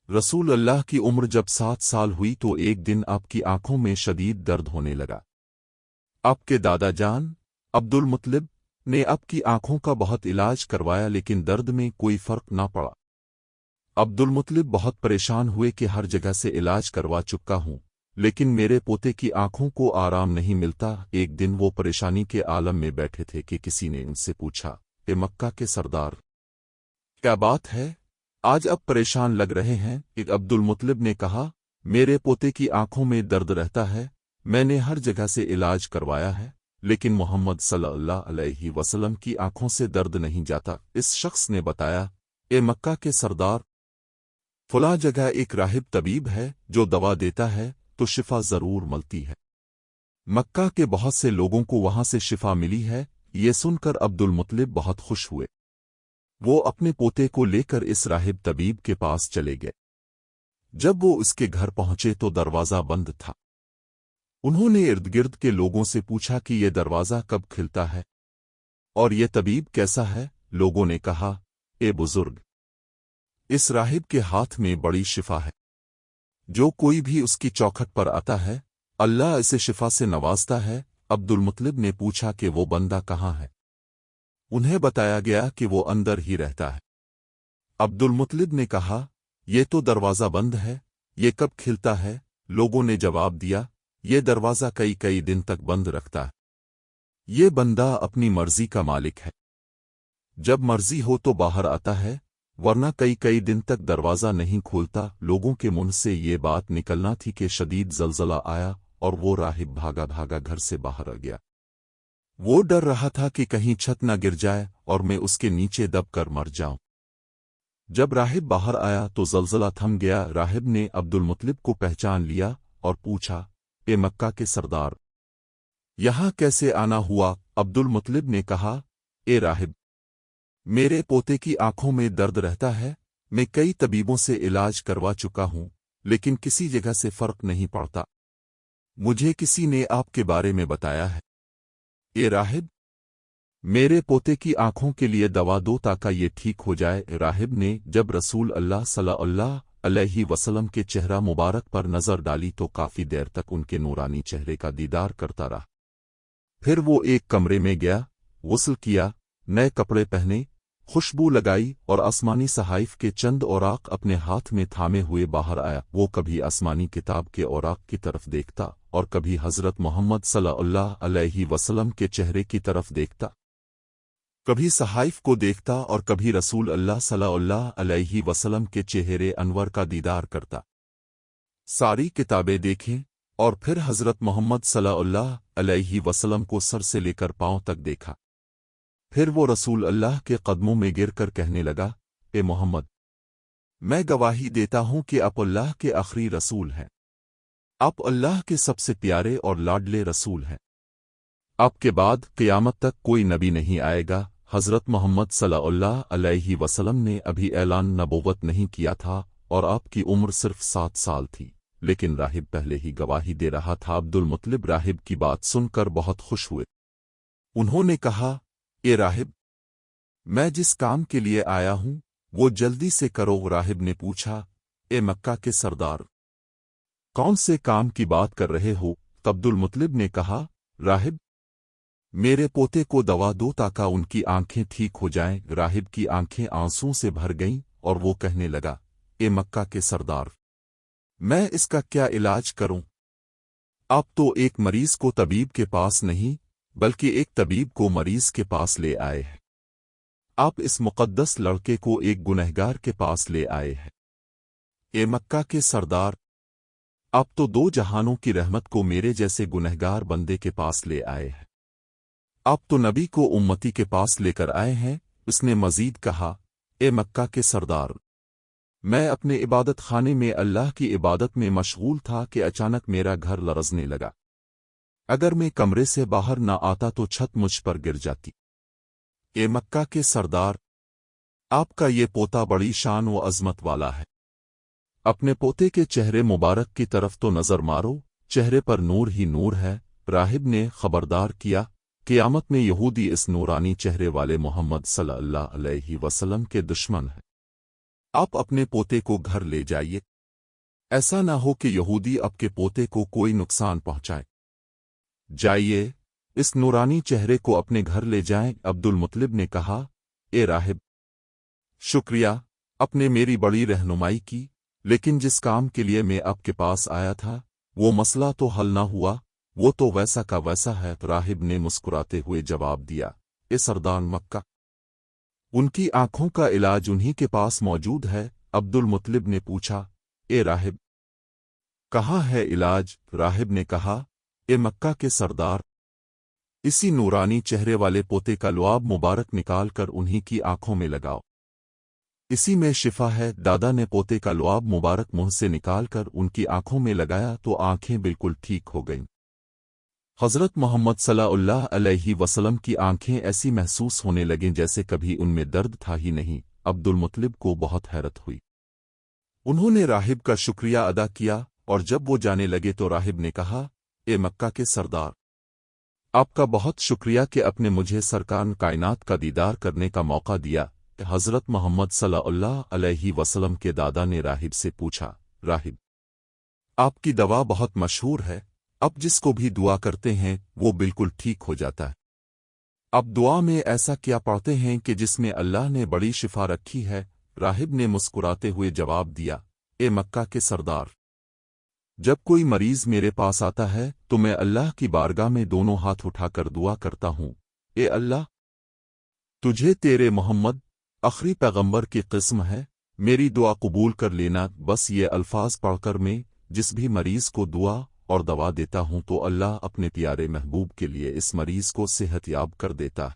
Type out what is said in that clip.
रसूल अल्लाह की उम्र जब 7 साल हुई तो एक दिन आपकी आंखों में शदीद दर्द होने लगा। आपके दादा जान अब्दुल मुत्तलिब ने आपकी आंखों का बहुत इलाज करवाया लेकिन दर्द में कोई फर्क ना पड़ा। अब्दुल मुत्तलिब बहुत परेशान हुए कि हर जगह से इलाज करवा चुका हूं लेकिन मेरे पोते की आंखों को आराम नहीं मिलता। एक दिन वो परेशानी के आलम में बैठे थे कि किसी ने उनसे पूछा, ए मक्का के सरदार, क्या बात है, आज अब परेशान लग रहे हैं? एक अब्दुल मुत्तलिब ने कहा, मेरे पोते की आंखों में दर्द रहता है, मैंने हर जगह से इलाज करवाया है लेकिन मोहम्मद सल्लल्लाहु अलैहि वसल्लम की आंखों से दर्द नहीं जाता। इस शख्स ने बताया, ए मक्का के सरदार, फला जगह एक राहिब तबीब है जो दवा देता है तो शिफा जरूर मिलती है। मक्का के बहुत से लोगों को वहां से शिफा मिली है। ये सुनकर अब्दुल मुत्तलिब बहुत खुश हुए। वो अपने पोते को लेकर इस राहिब तबीब के पास चले गए। जब वो उसके घर पहुंचे तो दरवाजा बंद था। उन्होंने इर्द गिर्द के लोगों से पूछा कि यह दरवाजा कब खिलता है और यह तबीब कैसा है? लोगों ने कहा, ए बुजुर्ग, इस राहिब के हाथ में बड़ी शिफा है। जो कोई भी उसकी चौखट पर आता है अल्लाह इसे शिफा से नवाजता है। अब्दुल मुत्तलिब ने पूछा कि वो बंदा कहाँ है? उन्हें बताया गया कि वो अंदर ही रहता है। अब्दुल मुत्तलिब ने कहा, ये तो दरवाज़ा बंद है, ये कब खिलता है? लोगों ने जवाब दिया, ये दरवाज़ा कई कई दिन तक बंद रखता है। ये बंदा अपनी मर्जी का मालिक है, जब मर्जी हो तो बाहर आता है वरना कई कई दिन तक दरवाज़ा नहीं खोलता। लोगों के मुंह से ये बात निकलना थी कि शदीद जलजला आया और वो राहिब भागा भागा घर से बाहर आ गया। वो डर रहा था कि कहीं छत न गिर जाए और मैं उसके नीचे दब कर मर जाऊं। जब राहिब बाहर आया तो जलजला थम गया। राहिब ने अब्दुल मुत्तलिब को पहचान लिया और पूछा, ए मक्का के सरदार, यहां कैसे आना हुआ? अब्दुल मुत्तलिब ने कहा, ए राहिब, मेरे पोते की आंखों में दर्द रहता है, मैं कई तबीबों से इलाज करवा चुका हूं लेकिन किसी जगह से फर्क नहीं पड़ता। मुझे किसी ने आपके बारे में बताया है। ए राहिब, मेरे पोते की आंखों के लिए दवा दो ताकि ये ठीक हो जाए। राहिब ने जब रसूल अल्लाह सल्लल्लाहु अलैहि वसल्लम के चेहरा मुबारक पर नजर डाली तो काफी देर तक उनके नूरानी चेहरे का दीदार करता रहा। फिर वो एक कमरे में गया, गुस्ल किया, नए कपड़े पहने, खुशबू लगाई और आसमानी सहाइफ के चंद औराक अपने हाथ में थामे हुए बाहर आया। वो कभी आसमानी किताब के औराक की तरफ देखता और कभी हजरत मोहम्मद सल्लल्लाहु अलैहि वसल्लम के चेहरे की तरफ देखता, कभी सहाइफ को देखता और कभी रसूल अल्लाह सल्लल्लाहु अलैहि वसल्लम के चेहरे अनवर का दीदार करता। सारी किताबें देखें और फिर हजरत मोहम्मद सल्लल्लाहु अलैहि वसल्लम को सर से लेकर पांव तक देखा। फिर वो रसूल अल्लाह के कदमों में गिरकर कहने लगा, ए मोहम्मद, मैं गवाही देता हूं कि आप अल्लाह के आखिरी रसूल हैं। आप अल्लाह के सबसे प्यारे और लाडले रसूल हैं। आपके बाद क़यामत तक कोई नबी नहीं आएगा। हजरत मोहम्मद सल्लल्लाहु अलैहि वसल्लम ने अभी ऐलान नबूवत नहीं किया था और आपकी उम्र सिर्फ 7 साल थी, लेकिन राहिब पहले ही गवाही दे रहा था। अब्दुल मुत्तलिब राहिब की बात सुनकर बहुत खुश हुए। उन्होंने कहा, ए राहिब, मैं जिस काम के लिए आया हूं वो जल्दी से करो। राहिब ने पूछा, ए मक्का के सरदार, कौन से काम की बात कर रहे हो? अब्दुल मुत्तलिब ने कहा, राहिब, मेरे पोते को दवा दो ताकि उनकी आंखें ठीक हो जाएं। राहिब की आंखें आंसुओं से भर गईं और वो कहने लगा, ए मक्का के सरदार, मैं इसका क्या इलाज करूं? आप तो एक मरीज को तबीब के पास नहीं बल्कि एक तबीब को मरीज के पास ले आए हैं। आप इस मुकद्दस लड़के को एक गुनहगार के पास ले आए हैं। ए मक्का के सरदार, आप तो 2 जहानों की रहमत को मेरे जैसे गुनहगार बंदे के पास ले आए हैं। आप तो नबी को उम्मती के पास लेकर आए हैं। उसने मजीद कहा, ए मक्का के सरदार, मैं अपने इबादत खाने में अल्लाह की इबादत में मशगूल था कि अचानक मेरा घर लरजने लगा। अगर मैं कमरे से बाहर न आता तो छत मुझ पर गिर जाती। ए मक्का के सरदार, आपका ये पोता बड़ी शान व अजमत वाला है। अपने पोते के चेहरे मुबारक की तरफ तो नजर मारो, चेहरे पर नूर ही नूर है। राहिब ने खबरदार किया, क़यामत में यहूदी इस नूरानी चेहरे वाले मोहम्मद सल्लल्लाहु अलैहि वसल्लम के दुश्मन हैं। आप अपने पोते को घर ले जाइए। ऐसा ना हो कि यहूदी आपके पोते को कोई नुकसान पहुंचाए। जाइए, इस नूरानी चेहरे को अपने घर ले जाएं। अब्दुल मुत्तलिब ने कहा, ए राहिब, शुक्रिया, आपने मेरी बड़ी रहनुमाई की, लेकिन जिस काम के लिए मैं आपके पास आया था, वो मसला तो हल ना हुआ। वो तो वैसा का वैसा है। राहिब ने मुस्कुराते हुए जवाब दिया, ए सरदार मक्का, उनकी आंखों का इलाज उन्हीं के पास मौजूद है। अब्दुल मुत्तलिब ने पूछा, ए राहिब, कहाँ है इलाज? राहिब ने कहा, ए मक्का के सरदार, इसी नूरानी चेहरे वाले पोते का लुआब मुबारक निकाल कर उन्हीं की आंखों में लगाओ। इसी में शिफा है। दादा ने पोते का लुआब मुबारक मुंह से निकालकर उनकी आंखों में लगाया तो आंखें बिल्कुल ठीक हो गईं। हज़रत मोहम्मद सल्लल्लाहु अलैहि वसल्लम की आंखें ऐसी महसूस होने लगीं जैसे कभी उनमें दर्द था ही नहीं। अब्दुल मुत्तलिब को बहुत हैरत हुई। उन्होंने राहिब का शुक्रिया अदा किया और जब वो जाने लगे तो राहिब ने कहा, ए मक्का के सरदार, आपका बहुत शुक्रिया कि आपने मुझे सरकार कायनात का दीदार करने का मौका दिया। हज़रत मोहम्मद सल्लल्लाहु अलैहि वसल्लम के दादा ने राहिब से पूछा, राहिब, आपकी दवा बहुत मशहूर है, अब जिसको भी दुआ करते हैं वो बिल्कुल ठीक हो जाता है। अब दुआ में ऐसा क्या पढ़ते हैं कि जिसमें अल्लाह ने बड़ी शिफा रखी है? राहिब ने मुस्कुराते हुए जवाब दिया, ए मक्का के सरदार, जब कोई मरीज मेरे पास आता है तो मैं अल्लाह की बारगाह में दोनों हाथ उठाकर दुआ करता हूँ, ए अल्लाह, तुझे तेरे मोहम्मद आखिरी पैगंबर की किस्म है, मेरी दुआ कबूल कर लेना। बस ये अल्फाज पढ़कर मैं जिस भी मरीज को दुआ और दवा देता हूं तो अल्लाह अपने प्यारे महबूब के लिए इस मरीज को सेहतयाब कर देता है।